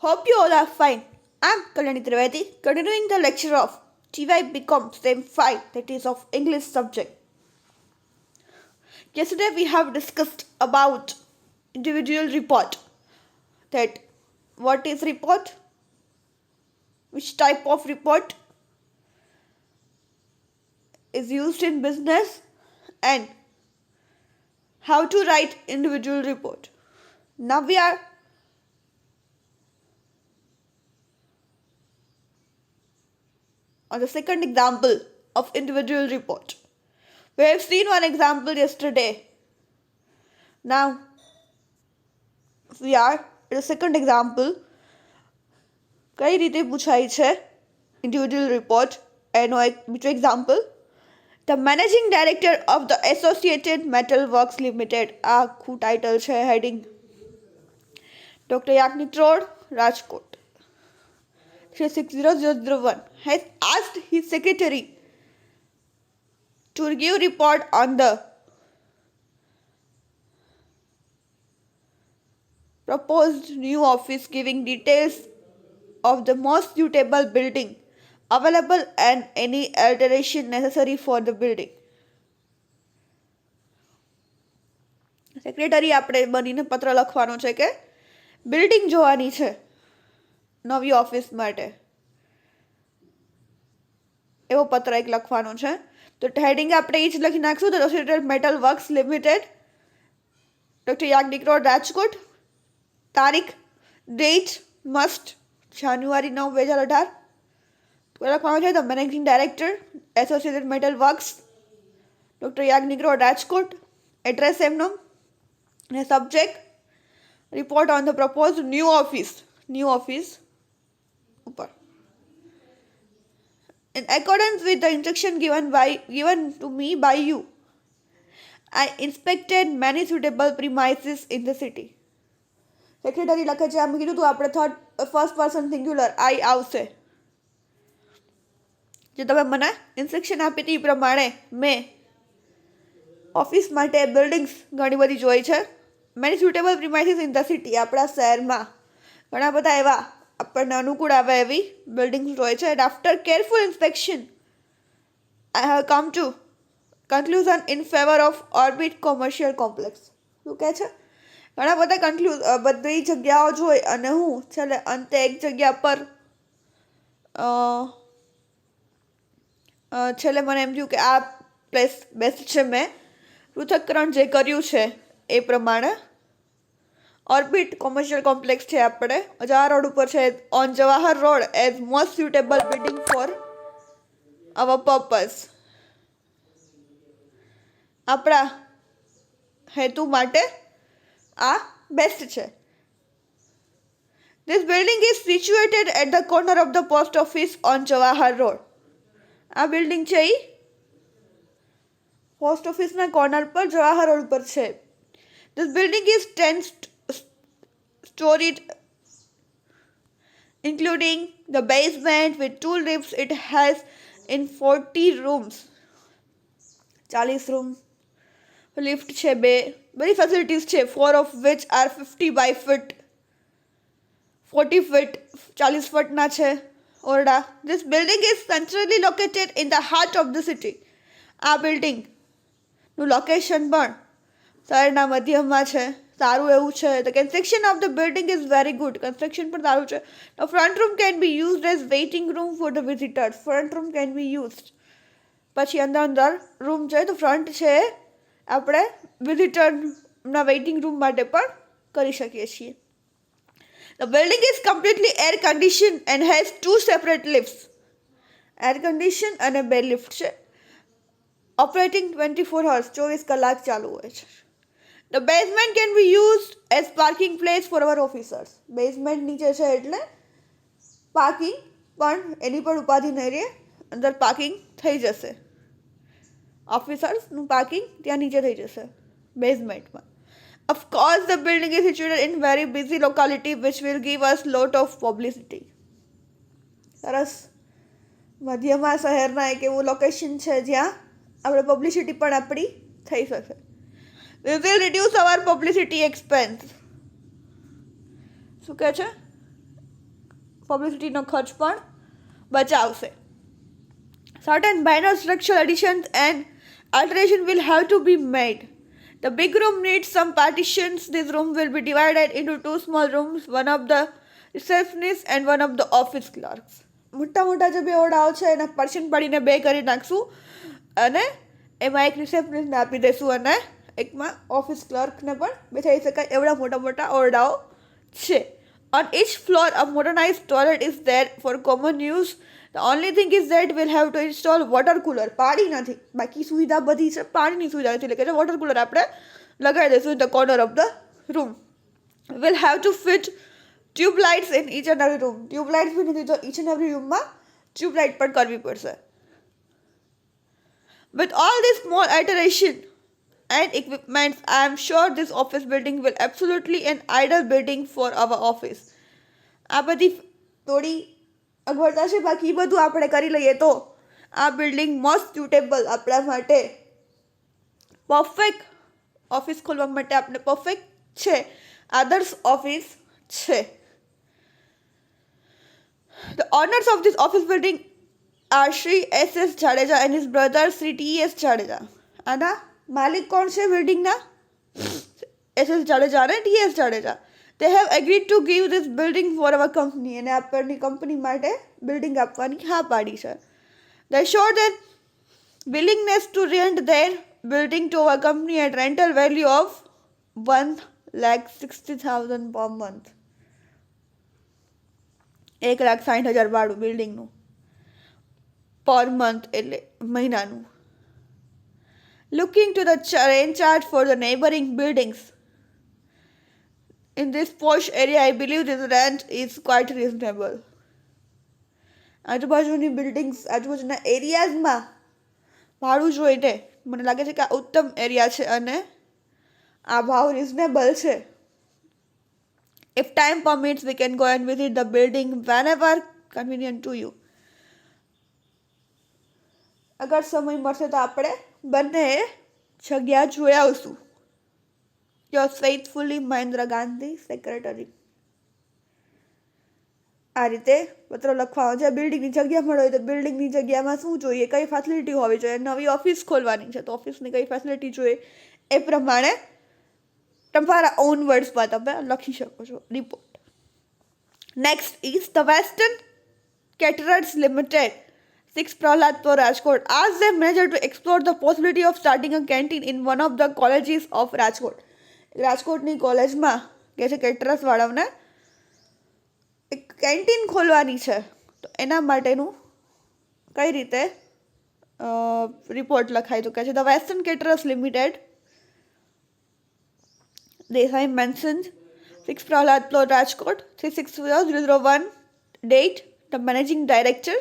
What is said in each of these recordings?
Hope you all are fine. I'm Kalyani Trivedi, continuing the lecture of TY BCom STEM 5, that is of English subject. Yesterday we have discussed about individual report. That what is report, which type of report is used in business, and how to write individual report. Now we are on the second example of individual report. We have seen one example yesterday. Now we are at the second example. કઈ રીતે પૂછાય છે individual report એનો એક બીજો example. The managing director of the Associated Metal Works Limited, આ આખું title છે, heading Dr. Yagnik Road, Rajkot 360001 has asked his secretary to give report on the proposed new office, giving details of the most suitable building available and any alteration necessary for the building. Secretary આપણે બનીને પત્ર લખવાનો છે કે building જોવાની છે નવી office માટે, એવો પત્ર એક લખવાનો છે. તો હેડિંગ આપણે એ જ લખી નાખશું, તો associated metal works limited, doctor Yagnik road, Rajkot. તારીખ, ડેટ મસ્ટ જાન્યુઆરી 9, 2018. લખવાનું છે the managing director associated metal works, doctor Yagnik road, Rajkot. Address એમનો અને subject report on the propose new office ઉપર. In accordance with the instruction given to me by you, I inspected many suitable premises in the city. Secretary લખે છે, આમ કીધું તું આપણે first person singular આઈ આવશે. જે તમે મને ઇન્સ્ટ્રક્શન આપી હતી એ પ્રમાણે મેં ઓફિસ માટે બિલ્ડિંગ્સ ઘણી બધી જોઈ છે. Many suitable premises in the city, આપણા શહેરમાં ઘણા બધા એવા આપણને અનુકૂળ આવે એવી બિલ્ડિંગ્સ જોઈ છે. And after careful inspection I have come to conclusion in favour of Orbit Commercial Complex. શું કહે છે? ઘણા બધા બધી જગ્યાઓ જોઈ અને હું છેલ્લે અંતે એક જગ્યા પર છેલ્લે મને એમ થયું કે આ પ્લેસ બેસ્ટ છે. મેં પૃથક્કરણ જે કર્યું છે એ પ્રમાણે ઓર્બિટ કોમર્શિયલ કોમ્પ્લેક્સ છે આપણે જવાહર રોડ ઉપર છે, on Jawahar road as most suitable building for our purpose, આપણા હેતુ માટે આ બેસ્ટ છે. This building is situated at the corner of the post office on Jawahar Road. આ બિલ્ડિંગ છે એ પોસ્ટ ઓફિસના કોર્નર પર જવાહર રોડ પર છે. This building is 10-storied, including the basement with 2 lifts. It has in 40 rooms, 40 room, lift છે 2, બધી facilities છે, 4 of which are 50 by 40 feet, 40 ફૂટના છે ઓરડા. This building is centrally located in the heart of the city. આ બિલ્ડિંગનું location પણ શહેરના મધ્યમાં છે, સારું એવું છે. The construction of the building is very good. Construction પણ સારું છે. The front room can be used as waiting room for the visitors. Front room can be used. પછી અંદર રૂમ છે તો ફ્રન્ટ છે આપણે વિઝિટરના વેઇટિંગ રૂમ માટે પણ કરી શકીએ છીએ. The building is completely air conditioned and has 2 separate lifts. Air condition અને 2 લિફ્ટ છે. Operating 24 hours, 24 કલાક ચાલુ હોય છે. The basement can be used as parking place for our officers. Basement નીચે છે એટલે પાર્કિંગ પણ એની પણ ઉપાધિ નહીં રહે, અંદર પાર્કિંગ થઈ જશે. ઓફિસર્સનું પાર્કિંગ ત્યાં નીચે થઈ જશે બેઝમેન્ટમાં. Of course, the building is situated in very busy locality which will give us lot of publicity. સરસ મધ્યમાં શહેરના એક એવું લોકેશન છે જ્યાં આપણે પબ્લિસિટી પણ આપણી થઈ શકે. We will reduce our publicity expense. શું કહે છે? પબ્લિસિટીનો ખર્ચ પણ બચાવશે. Certain minor structural additions and alteration will have to be made. The big room needs some partitions. This room will be divided into 2 small rooms, one of the receptionist and one of the office clerks. મોટા જે બે ઓરડાઓ છે એના partition પાડીને 2 કરી નાખશું અને એમાં એક રિસેપ્શનિસ્ટને આપી દઈશું અને એકમાં ઓફિસ ક્લર્કને પણ બેસાડી શકાય એવડા મોટા ઓરડાઓ છે. On each floor a modernized toilet is there for common use. The only thing is that we'll have to install water cooler. પાણી નથી, બાકી સુવિધા બધી છે, પાણીની સુવિધા નથી, એટલે કે વોટર કુલર આપણે લગાવી દઈશું in the corner of the room. We'll have to fit tube lights in each and every room. Tube lights બી નથી તો each and every room માં tube light પણ કરવી પડશે. With all this small alteration and equipments, I am sure this office building will absolutely an ideal building for our office. આ બધી થોડી અગવડતા છે, બાકી એ બધું આપણે કરી લઈએ તો આ બિલ્ડિંગ મોસ્ટ સ્યુટેબલ આપણા માટે પરફેક્ટ ઓફિસ ખોલવા માટે આપણે પરફેક્ટ છે, આદર્શ ઓફિસ છે. The owners of this office building are Shri S.S. Jadeja and his brother Shri T.S. Jadeja. આના માલિક કોણ છે બિલ્ડિંગના? S.S. Jadeja અને T.S. Jadeja. They have agreed to give this building for our company અને આપણની company માટે building આપવાની હા પાડી છે. They show their willingness to rent their building to our company at rental value of 1,60,000 per month. 1,60,000 ભાડું બિલ્ડિંગનું per month એટલે મહિનાનું. Looking to the rent chart for the neighboring buildings. In this posh area, I believe this rent is quite reasonable. આજુબાજુની buildings આજુબાજુના એરિયાઝમાં ભાડું જોઈને મને લાગે છે કે આ ઉત્તમ એરિયા છે અને આ ભાવ રિઝનેબલ છે. If time permits, we can go and visit the building whenever convenient to you. અગર સમય મળશે તો આપણે બંને જગ્યા જોઈ આવશું. Yours faithfully, Mahendra Gandhi, secretary. આ રીતે પત્ર લખવાનો છે. બિલ્ડિંગની જગ્યા મળે હોય તો બિલ્ડિંગની જગ્યામાં શું જોઈએ, કઈ ફેસિલિટી હોવી જોઈએ, નવી ઓફિસ ખોલવાની છે તો ઓફિસની કઈ ફેસિલિટી જોઈએ, એ પ્રમાણે તમારા ઓન વર્ડ્સમાં તમે લખી શકો છો report. Next is the western caterers limited, 6 Prahaladpur, Rajkot, asked their manager to explore the possibility of starting a canteen in one of the colleges of Rajkot. રાજકોટની કોલેજમાં કે છે કેટરર્સવાળાઓને એક કેન્ટીન ખોલવાની છે તો એના માટેનું કઈ રીતે રિપોર્ટ લખાય તો કહે છે the western caterers limited Desai mentioned 6 Prahaladpur, Rajkot, 360001 date. The managing director,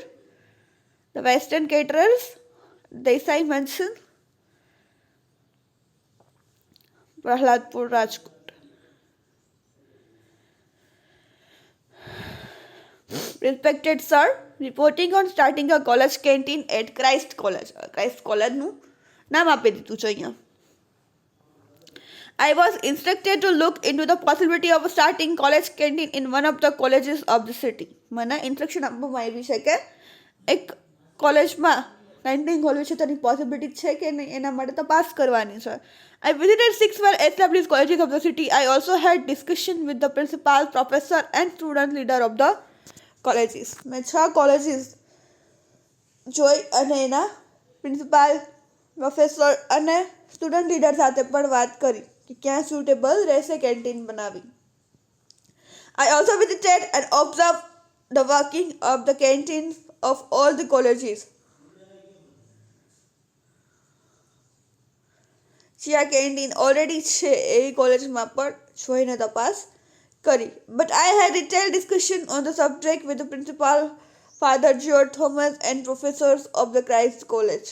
the Western Caterers, Desai mentioned Prahaladpur, Rajkot. Respected sir, reporting on starting a college canteen at Christ College. Christ College નું નામ આપી દીધું છે અહીંયા. I was instructed to look into the possibility of starting college canteen in one of the colleges of the city. મને instruction આપવામાં આવી છે કે એક કોલેજમાં કેન્ટીન ખોલવી છે તેની પોસિબિલિટી છે કે નહીં એના માટે તપાસ કરવાની છે. I visited 6 well-established colleges of the city. I also had discussion with the principal, professor and student leader of the colleges. મેં 6 colleges જોઈ અને એના પ્રિન્સિપાલ, પ્રોફેસર અને સ્ટુડન્ટ લીડર સાથે પણ વાત કરી કે ક્યાં સુટેબલ રહેશે કેન્ટીન બનાવી. I also visited and observed the working of the canteens of all the colleges. જ્યાં કેન્ટીન ઓલરેડી છે એવી કોલેજમાં પણ જોઈને તપાસ કરી. But I had detailed discussion on the subject with the principal, Father George Thomas and professors of the Christ College.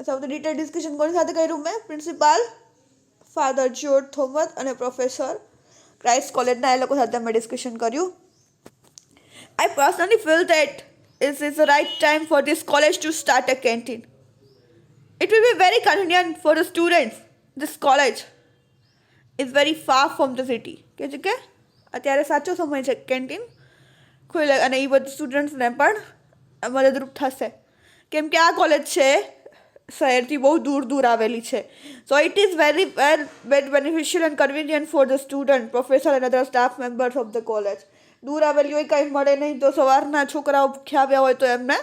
સૌથી detail discussion કોની સાથે કર્યું મેં? પ્રિન્સિપાલ, ફાધર જ્યોર્જ થોમસ અને પ્રોફેસર ક્રાઇસ્ટ કોલેજના એ લોકો સાથે મેં ડિસ્કશન કર્યું. I personally feel that this is the right time for this college to start a canteen. It will be very convenient for the students. This college is very far from the city. કે છે કે અત્યારે સાચો સમય છે canteen ખુલે અને એ બધું સ્ટુડન્ટ્સને પણ મદદરૂપ થશે, કેમ કે આ કોલેજ છે શહેરથી બહુ દૂર દૂર આવેલી છે. So it is very very beneficial and convenient for the student, professor and other staff members of the college. દૂર આવેલી હોય કંઈ મળે નહીં તો સવારના છોકરાઓ ભૂખ્યા આવ્યા હોય તો એમને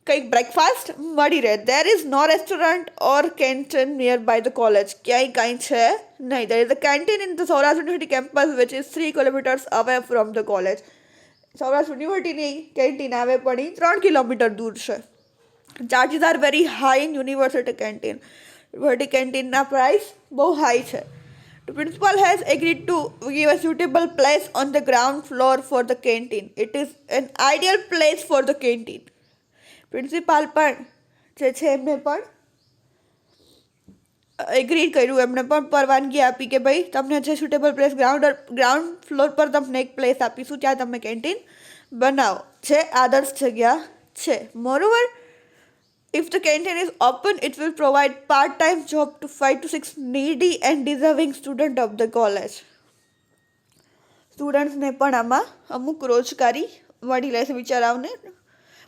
કંઈક બ્રેકફાસ્ટ મળી રહે. There is no restaurant or canteen near by the college. ક્યાંય કાંઈ છે નહીં. There is a canteen in the Saurashtra university campus which is 3 kilometres away from the college. Saurashtra યુનિવર્સિટીની કેન્ટીન આવે પણ એ 3 કિલોમીટર દૂર છે. Charges are very high in university canteen. University કેન્ટીનના પ્રાઇસ બહુ હાઈ છે. The principal has agreed to give a suitable place on the ground floor for the canteen. It is an ideal place for the canteen. Principal પણ જે છે એમને પણ agri કર્યું, એમને પણ પરવાનગી આપી કે ભાઈ તમને જે સુટેબલ પ્લેસ ગ્રાઉન્ડ ફ્લોર પર તમને એક પ્લેસ આપીશું ત્યાં તમે કેન્ટીન બનાવો, જે આદર્શ જગ્યા છે. મોરઓવર, if the canteen is open, it will provide part-time job to 5 to 6 needy and deserving student of the college. સ્ટુડન્ટ્સને પણ આમાં અમુક રોજગારી મળી રહેશે, બિચારાઓને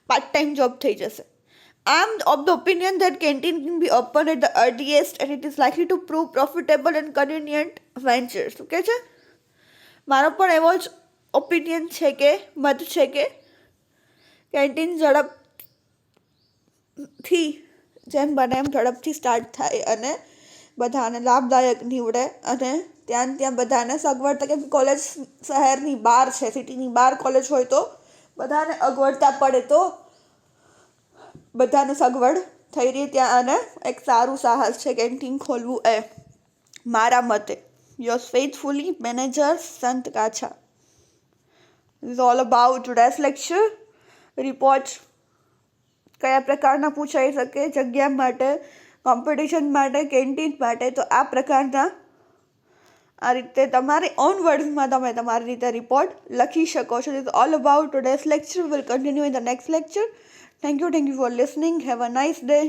પાર્ટ ટાઈમ જોબ થઈ જશે. I am of the opinion that canteen can be opened at the earliest and it is likely to prove profitable and convenient venture. શું કહે છે? મારો પણ એવો જ ઓપિનિયન છે કે મત છે કે કેન્ટીન ઝડપથી જેમ બને એમ ઝડપથી સ્ટાર્ટ થાય અને બધાને લાભદાયક નીવડે અને ત્યાં બધાને સગવડતા, કેમ કે કોલેજ શહેરની બહાર છે, સિટીની બહાર કોલેજ હોય તો બધાને અગવડતા પડે તો બધાને સગવડ થઈ રહી ત્યાં, અને એક સારું સાહસ છે કેન્ટીન ખોલવું એ મારા મતે. Yours faithfully manager Sant Kachha. Is all about today's lecture. Report કયા પ્રકારના પૂછાઈ શકે જગ્યા માટે, કોમ્પિટિશન માટે, કેન્ટીન માટે, તો આ પ્રકારના આ રીતે તમારી ઓન વર્ડ્સમાં તમે તમારી રીતે રિપોર્ટ લખી શકો છો. Is all about today's lecture. Will continue in the next lecture. Thank you for listening. Have a nice day.